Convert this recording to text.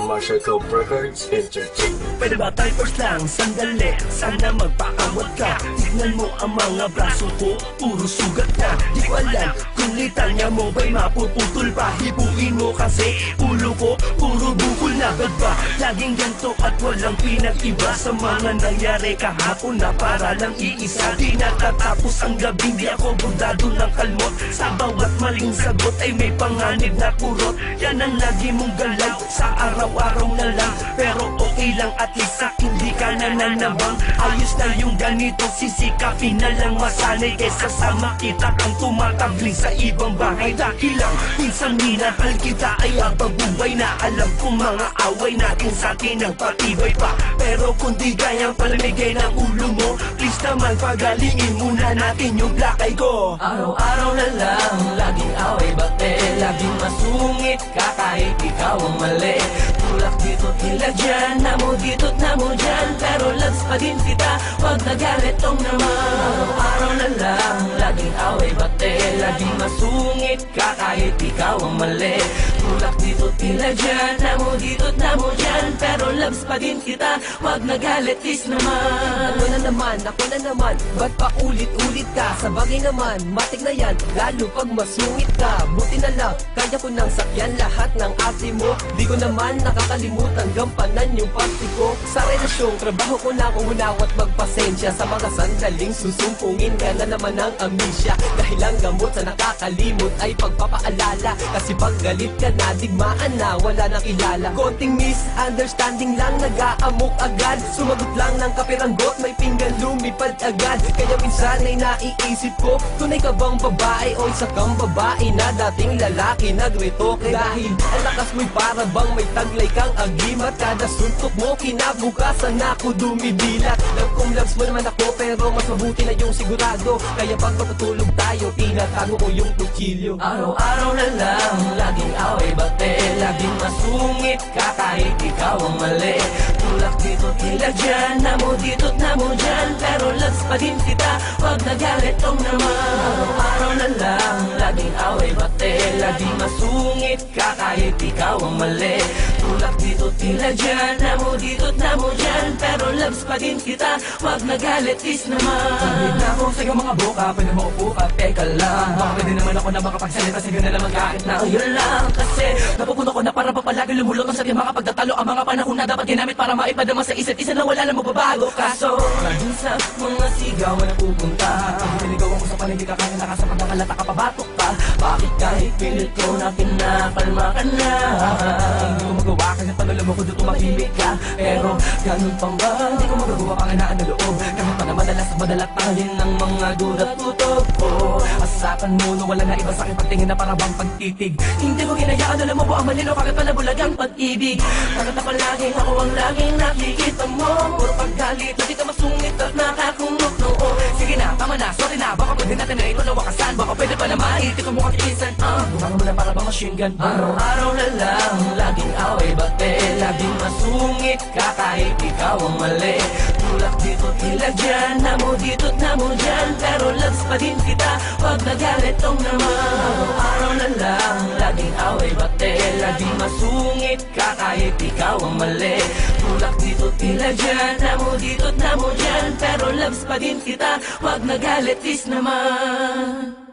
Marshall Cove Records Entertainment. Pwede ba tayo first lang? Sandali, sana magpakawat ka. Tignan mo ang mga braso ko, puro sugat na. Di ko alam kung litanya mo ba'y mapuputol pa. Hibuin mo kasi ulo ko, puro bukol na. Ba't ba laging ganito at walang pinag-iba sa mga nangyari kahapon na para lang iisa? Di natatapos ang gabing di ako burdado ng kalmot. Sa bawat maling sagot ay may panganib na kurot. Yan ang lagi mong galaw sa araw-araw na lang. Pero okay lang at least sa hindi ka nananabang. Ayos na yung ganito, sisikapin na lang masanay kesa sa makita kang tumatabling sa ibang bahay. Dahil lang minsan minahal kita ay ababuhay na. Alam kong mga away natin sa atin ang patibay pa. Pero kung di gayang palamigay ng ulo mo, please naman pagalingin muna natin yung black eye ko. Araw-araw na lang, laging away bate. Laging masungit ka kahit ikaw ang mali. Tulak dito tila dyan, namo dito't namo dyan. Pero loves pa din kita, wag nagalit tong naman. Araw-araw na lang, laging away bate. Laging masungit ka kahit ikaw ang mali. Tulak dito tila dyan, namo dito't namo dyan. Pero loves pa din kita, wag nagalit is naman. Ako na naman, ba't pa ulit-ulit ka? Sa bagay naman, matik na yan, lalo pag masungit ka. Buti na lang, kaya ko nang sakyan lahat ng ate mo. Di ko naman nakakalimutan gampanan yung party ko. Sa relasyong trabaho ko na kung hunawat magpasensya. Sa mga sandaling susumpungin ka na naman ng amnesia. Dahil ang gamot sa nakakalimot ay pagpapaalala. Kasi pag galit ka na, digmaan na, wala nang kilala. Konting misunderstanding lang, nag-aamok agad. Sumagot lang ng kapiranggot, may pinggan lumipad agad. Kaya minsan ay naiisip ko, tunay ka bang babae o isa kang babae na dating lalaki nagretoke? Dahil ang lakas mo'y para bang may taglay kang agimat. Kada suntok mo kinabukasan ako dumibilat. Love kong loves mo naman ako pero mas mabuti na yung sigurado. Kaya pag matutulog tayo, tinatago ko yung kutsilyo. Araw-araw na lang, laging away bate. Laging masungit ka kahit ikaw ang mali. Tulak dito tila dyan, namo dito't namo dyan. Pero loves pa din kita, wag nagalit tong naman. Araw-araw na lang, laging away bate. Laging masungit ka kahit ikaw ang mali. Tulak dito tila dyan, namo dito't namo dyan. Pero loves pa din kita, wag nagalit is naman. Sabit na ako sa iyong mga buka, pwede mo upo ka, teka lang. Baka pwede naman ako na makapagsalita, sige na naman kahit na yun lang. Kasi napupuno ko na para pa palagi lumulutong sa ating mga pagtatalo. Ang mga panahon na dapat ginamit para maipadama sa isa't isa na wala na magbabago. Kaso dun sa mga sigaw na pupunta, niligawan ko sa paligid ka kaya nakasapag nakalata ka pabatok ka. Bakit kahit pilit ko na pinakalma ka na? Hindi ko magawa kasi panalam mo ko doon tumahimik ka. Pero ganun pang ba? Hindi ko magagawa panganaan na loob. Kahit pa na madalat tahalin ng mga durat tutok ko. Asakan mo na wala na iba sa akin pagtingin na para bang pagtitig. Hindi ko hinayaan, alam mo po ang malino, bakit pala bulag ang pag-ibig? Bakit ako laging ako ang laging nakikita mo? Puro paggalit, hindi ka masungit at nakakunok noo. Sige na, tama na, sorry na, baka pwede natin na ito na wakasan. Baka pwede pa naman, hindi ko mukha kikisan. Gumama mo na para bang machine gun. Araw-araw na lang, laging away bate. Laging masungit ka kahit ikaw ang mali. Tulak dito tila dyan, namo dito't namo dyan. Pero loves pa din kita, wag nagalit tong naman. Araw-araw na lang, laging away bate. Laging masungit ka kahit ikaw ang mali. Tulak dito tila dyan, namo dito't namo dyan. Pero loves pa din kita, wag nagalit is naman.